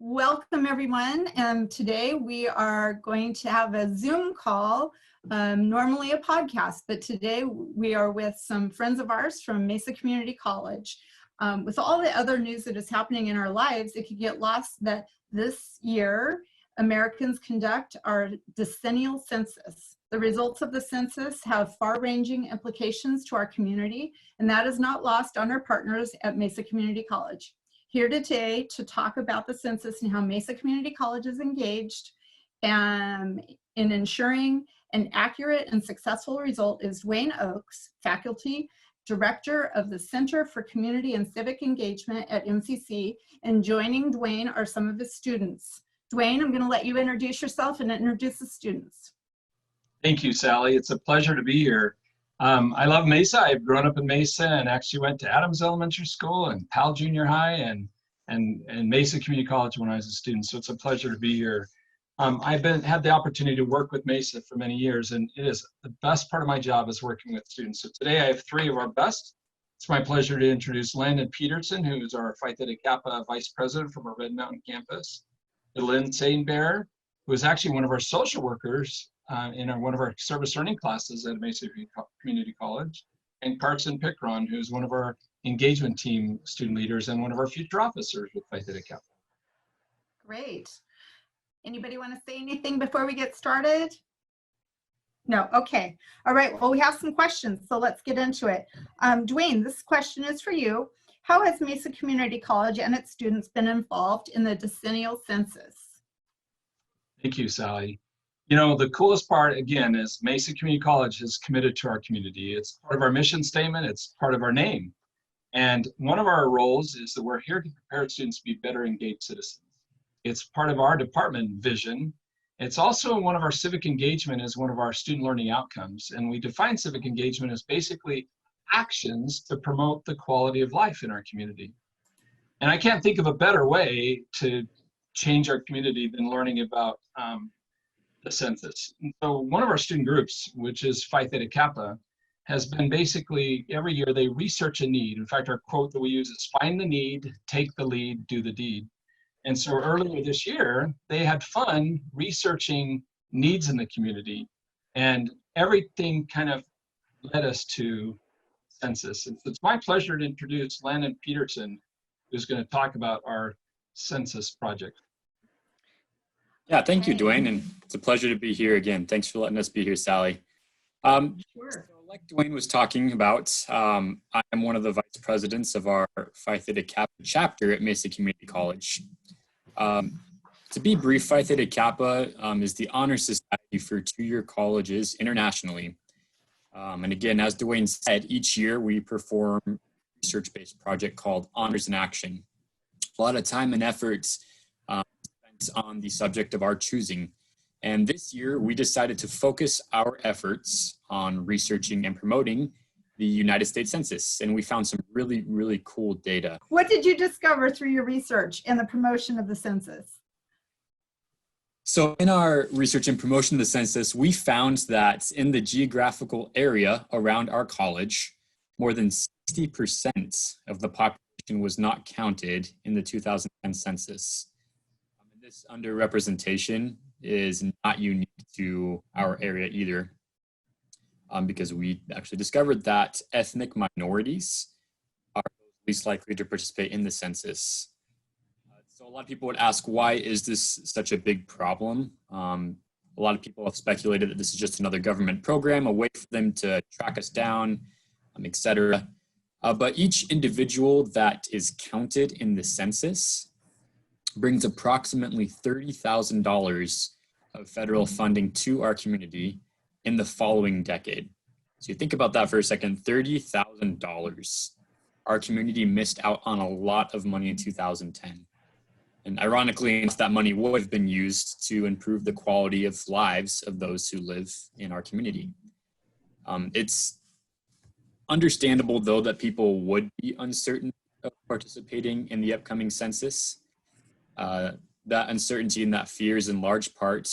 Welcome everyone, and today we are going to have a Zoom call, normally a podcast, but today we are with some friends of ours from Mesa Community College. With all the other news that is happening in our lives, it could get lost that this year Americans conduct our decennial census. The results of the census have far-ranging implications to our community, and that is not lost on our partners at Mesa Community College. Here today to talk about the census and how Mesa Community College is engaged in ensuring an accurate and successful result is Duane Oakes, Faculty Director of the Center for Community and Civic Engagement at MCC, and joining Duane are some of his students. Duane, I'm going to let you introduce yourself and introduce the students. Thank you, Sally. It's a pleasure to be here. I love Mesa. I've grown up in Mesa and actually went to Adams Elementary School and Powell Junior High and Mesa Community College when I was a student. So it's a pleasure to be here. I've had the opportunity to work with Mesa for many years, and it is the best part of my job is working with students. So today I have three of our best. It's my pleasure to introduce Landon Peterson, who is our Phi Theta Kappa Vice President from our Red Mountain campus. Lynn Sainbear, who is actually one of our social workers in one of our service learning classes at Mesa Community College, and Carson Pickron, who's one of our engagement team student leaders and one of our future officers with Phi Theta Kappa. Great. Anybody want to say anything before we get started? No, okay. All right, well, we have some questions, so let's get into it. Duane, this question is for you. How has Mesa Community College and its students been involved in the decennial census? Thank you, Sally. You know, the coolest part, again, is Mesa Community College is committed to our community. It's part of our mission statement. It's part of our name. And one of our roles is that we're here to prepare students to be better engaged citizens. It's part of our department vision. It's also one of our civic engagement as one of our student learning outcomes. And we define civic engagement as basically actions to promote the quality of life in our community. And I can't think of a better way to change our community than learning about the census. And so one of our student groups, which is Phi Theta Kappa, has been basically every year they research a need. In fact, our quote that we use is find the need, take the lead, do the deed. And so earlier this year, they had fun researching needs in the community, and everything kind of led us to census. And so it's my pleasure to introduce Landon Peterson, who's going to talk about our census project. Yeah, thank you, Duane, and it's a pleasure to be here again. Thanks for letting us be here, Sally. Sure. So like Duane was talking about, I am one of the vice presidents of our Phi Theta Kappa chapter at Mesa Community College. To be brief, Phi Theta Kappa is the honor society for two-year colleges internationally. And again, as Duane said, each year we perform a research-based project called Honors in Action. A lot of time and effort on the subject of our choosing. And this year we decided to focus our efforts on researching and promoting the United States Census. And we found some really, really cool data. What did you discover through your research and the promotion of the census? So in our research and promotion of the census, we found that in the geographical area around our college, more than 60% of the population was not counted in the 2010 census. This underrepresentation is not unique to our area either, because we actually discovered that ethnic minorities are least likely to participate in the census. So a lot of people would ask, why is this such a big problem? A lot of people have speculated that this is just another government program, a way for them to track us down, etc. But each individual that is counted in the census brings approximately $30,000 of federal funding to our community in the following decade. So you think about that for a second, $30,000. Our community missed out on a lot of money in 2010. And ironically, that money would have been used to improve the quality of lives of those who live in our community. It's understandable, though, that people would be uncertain of participating in the upcoming census. That uncertainty and that fear is in large part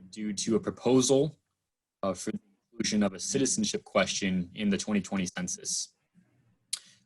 due to a proposal for the inclusion of a citizenship question in the 2020 census.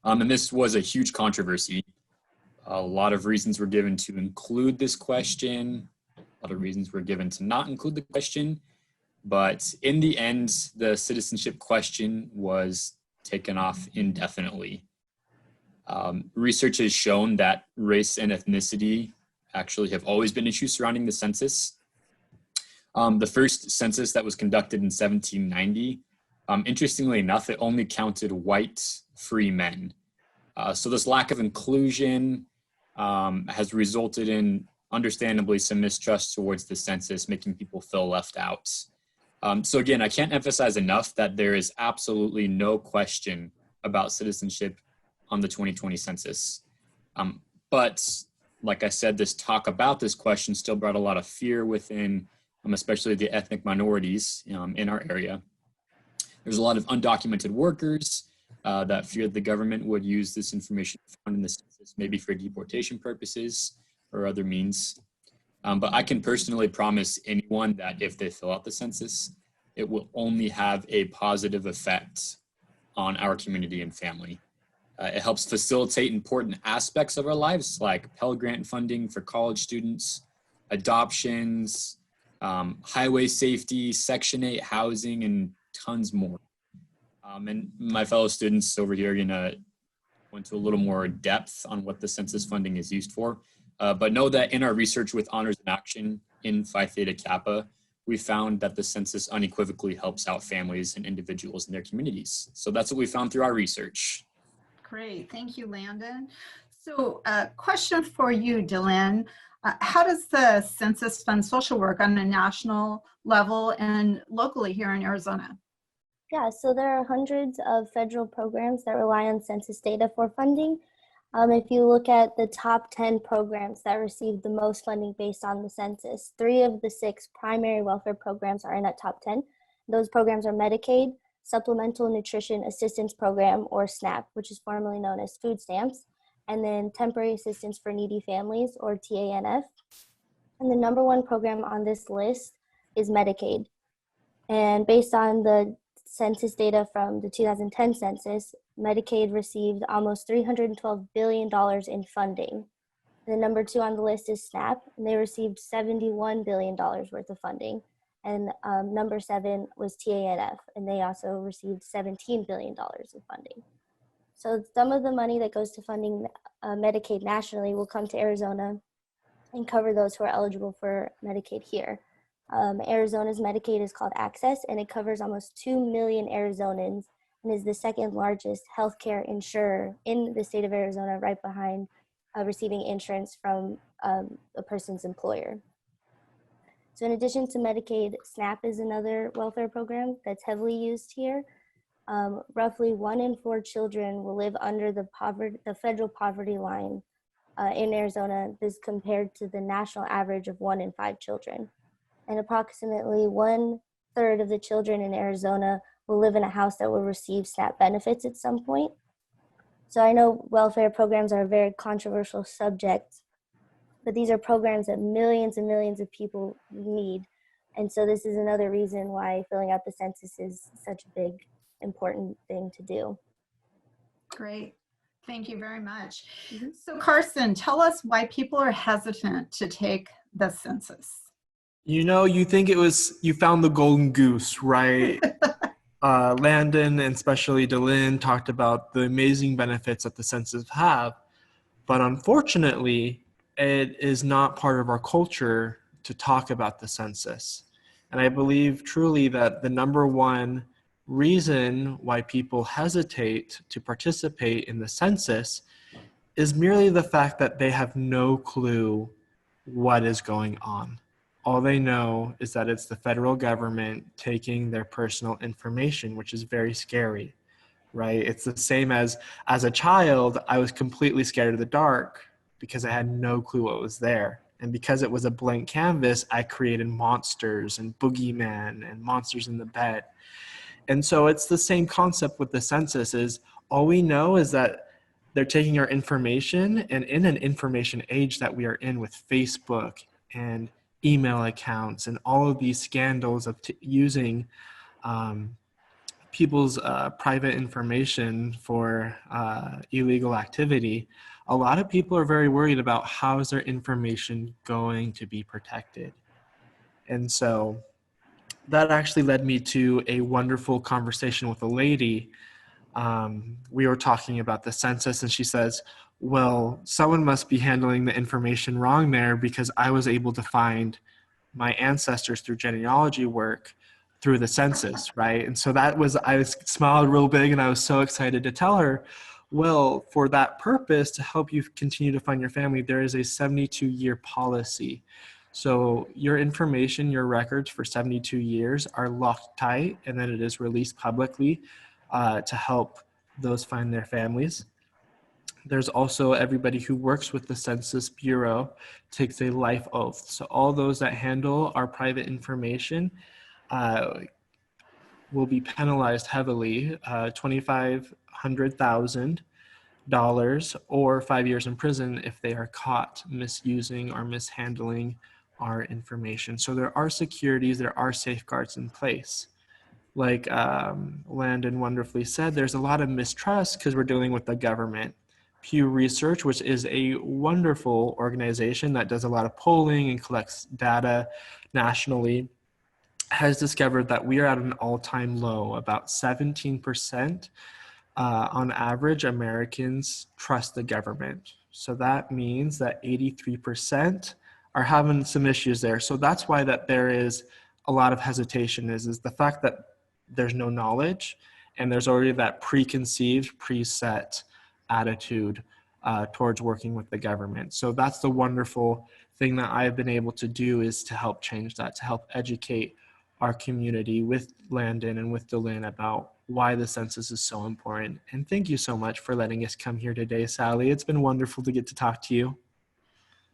And this was a huge controversy. A lot of reasons were given to include this question. A lot of reasons were given to not include the question. But in the end, the citizenship question was taken off indefinitely. Research has shown that race and ethnicity actually have always been issues surrounding the census. The first census that was conducted in 1790, interestingly enough, it only counted white free men. So this lack of inclusion has resulted in, understandably, some mistrust towards the census, making people feel left out. So again, I can't emphasize enough that there is absolutely no question about citizenship on the 2020 census. But like I said, this talk about this question still brought a lot of fear within, especially the ethnic minorities in our area. There's a lot of undocumented workers that feared the government would use this information found in the census, maybe for deportation purposes or other means. But I can personally promise anyone that if they fill out the census, it will only have a positive effect on our community and family. It helps facilitate important aspects of our lives, like Pell Grant funding for college students, adoptions, highway safety, Section 8 housing, and tons more. And my fellow students over here are gonna go into a little more depth on what the census funding is used for. But know that in our research with Honors in Action in Phi Theta Kappa, we found that the census unequivocally helps out families and individuals in their communities. So that's what we found through our research. Great, thank you, Landon. So question for you, Dylan. How does the census fund social work on a national level and locally here in Arizona? Yeah, so there are hundreds of federal programs that rely on census data for funding. If you look at the top 10 programs that receive the most funding based on the census, 3 of the 6 primary welfare programs are in that top 10. Those programs are Medicaid, Supplemental Nutrition Assistance Program, or SNAP, which is formerly known as food stamps, and then Temporary Assistance for Needy Families, or TANF. And the number 1 program on this list is Medicaid. And based on the census data from the 2010 census, Medicaid received almost $312 billion in funding. The number 2 on the list is SNAP, and they received $71 billion worth of funding. And number 7 was TANF, and they also received $17 billion of funding. So some of the money that goes to funding Medicaid nationally will come to Arizona and cover those who are eligible for Medicaid here. Arizona's Medicaid is called Access, and it covers almost 2 million Arizonans and is the second largest healthcare insurer in the state of Arizona, right behind receiving insurance from a person's employer. So in addition to Medicaid, SNAP is another welfare program that's heavily used here. Roughly 1 in 4 children will live under the federal poverty line in Arizona. This compared to the national average of 1 in 5 children. And approximately 1/3 of the children in Arizona will live in a house that will receive SNAP benefits at some point. So I know welfare programs are a very controversial subject, but these are programs that millions and millions of people need. And so this is another reason why filling out the census is such a big, important thing to do. Great, thank you very much. So Carson, tell us why people are hesitant to take the census. You know, you think you found the golden goose, right? Landon and especially Dylan talked about the amazing benefits that the census have, but unfortunately, it is not part of our culture to talk about the census. And I believe truly that the number 1 reason why people hesitate to participate in the census is merely the fact that they have no clue what is going on. All they know is that it's the federal government taking their personal information, which is very scary, right? It's the same as a child, I was completely scared of the dark because I had no clue what was there. And because it was a blank canvas, I created monsters and boogeyman and monsters in the bed. And so it's the same concept with the census is all we know is that they're taking our information, and in an information age that we are in with Facebook and email accounts and all of these scandals of using people's private information for illegal activity, a lot of people are very worried about how is their information going to be protected. And so that actually led me to a wonderful conversation with a lady. We were talking about the census, and she says, well, someone must be handling the information wrong there, because I was able to find my ancestors through genealogy work through the census, right? And so I smiled real big, and I was so excited to tell her, well, for that purpose, to help you continue to find your family, there is a 72-year policy. So your information, your records for 72 years are locked tight, and then it is released publicly to help those find their families. There's also everybody who works with the Census Bureau takes a life oath. So all those that handle our private information will be penalized heavily, $2,500,000 or 5 years in prison if they are caught misusing or mishandling our information. So there are securities, there are safeguards in place. Like Landon wonderfully said, there's a lot of mistrust because we're dealing with the government. Pew Research, which is a wonderful organization that does a lot of polling and collects data nationally, has discovered that we are at an all-time low. About 17% on average, Americans trust the government. So that means that 83% are having some issues there. So that's why that there is a lot of hesitation is the fact that there's no knowledge, and there's already that preconceived, preset attitude towards working with the government. So that's the wonderful thing that I've been able to do, is to help change that, to help educate our community with Landon and with Duane about why the census is so important. And thank you so much for letting us come here today, Sally. It's been wonderful to get to talk to you.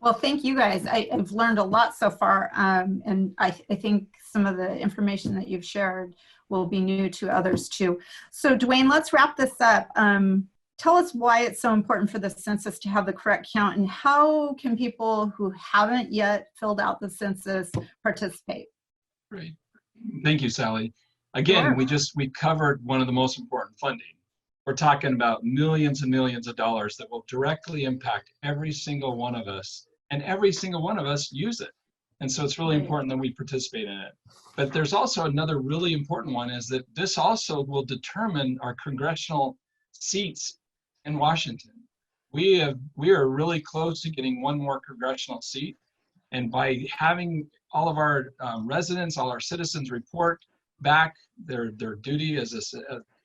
Well, thank you guys. I've learned a lot so far, and I think some of the information that you've shared will be new to others too. So Duane, let's wrap this up. Tell us why it's so important for the census to have the correct count, and how can people who haven't yet filled out the census participate? Great. Thank you, Sally. Again, we covered one of the most important funding. We're talking about millions and millions of dollars that will directly impact every single one of us, and every single one of us use it. And so it's really important that we participate in it. But there's also another really important one, is that this also will determine our congressional seats in Washington. We are really close to getting one more congressional seat. And by having all of our residents, all our citizens report back their duty as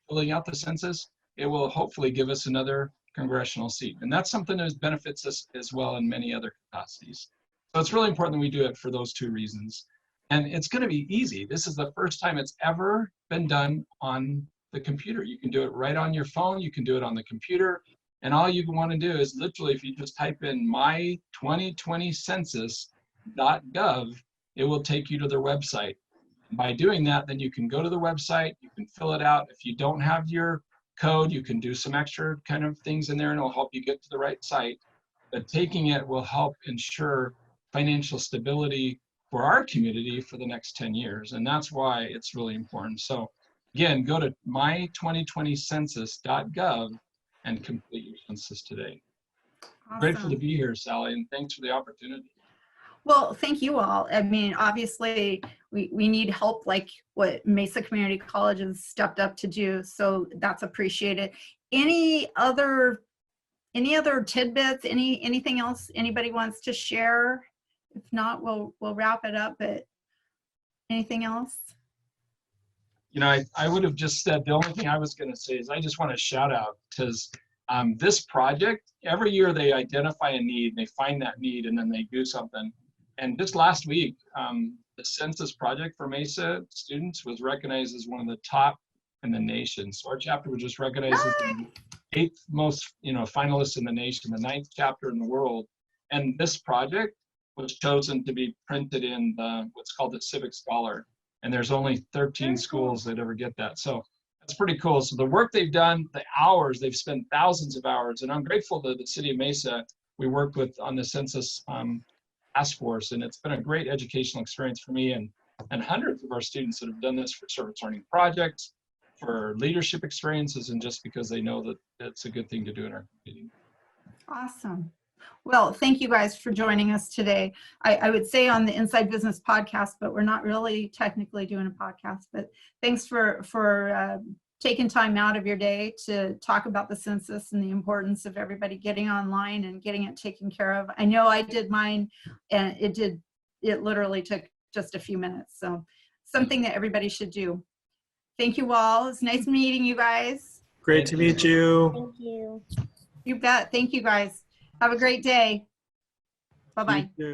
filling out the census, it will hopefully give us another congressional seat. And that's something that benefits us as well in many other capacities. So it's really important that we do it for those two reasons. And it's going to be easy. This is the first time it's ever been done on the computer. You can do it right on your phone. You can do it on the computer. And all you want to do is literally, if you just type in my2020census.gov, it will take you to their website. By doing that, then you can go to the website, you can fill it out. If you don't have your code, you can do some extra kind of things in there, and it'll help you get to the right site. But taking it will help ensure financial stability for our community for the next 10 years. And that's why it's really important. So again, go to my2020census.gov and complete your census today. Awesome. Grateful to be here, Sally, and thanks for the opportunity. Well, thank you all. I mean, obviously, we need help like what Mesa Community College has stepped up to do, so that's appreciated. Any other tidbits? Anything else anybody wants to share? If not, we'll wrap it up. But anything else? You know, I would have just said, the only thing I was going to say is I just want to shout out, because this project, every year they identify a need, they find that need, and then they do something. And just last week, the census project for Mesa students was recognized as one of the top in the nation. So our chapter was just recognized as the 8th most, finalists in the nation, the 9th chapter in the world. And this project was chosen to be printed in what's called the Civic Scholar. And there's only 13 schools that ever get that. So that's pretty cool. So the work they've done, the hours, they've spent thousands of hours. And I'm grateful to the city of Mesa we worked with on the census task force. And it's been a great educational experience for me and hundreds of our students that have done this for service learning projects, for leadership experiences, and just because they know that it's a good thing to do in our community. Awesome. Well, thank you guys for joining us today. I would say on the Inside Business podcast, but we're not really technically doing a podcast. But thanks for taking time out of your day to talk about the census and the importance of everybody getting online and getting it taken care of. I know I did mine, and it literally took just a few minutes. So something that everybody should do. Thank you all. It's nice meeting you guys. Great to meet you. Thank you. You bet. Thank you guys. Have a great day. Bye-bye. You too.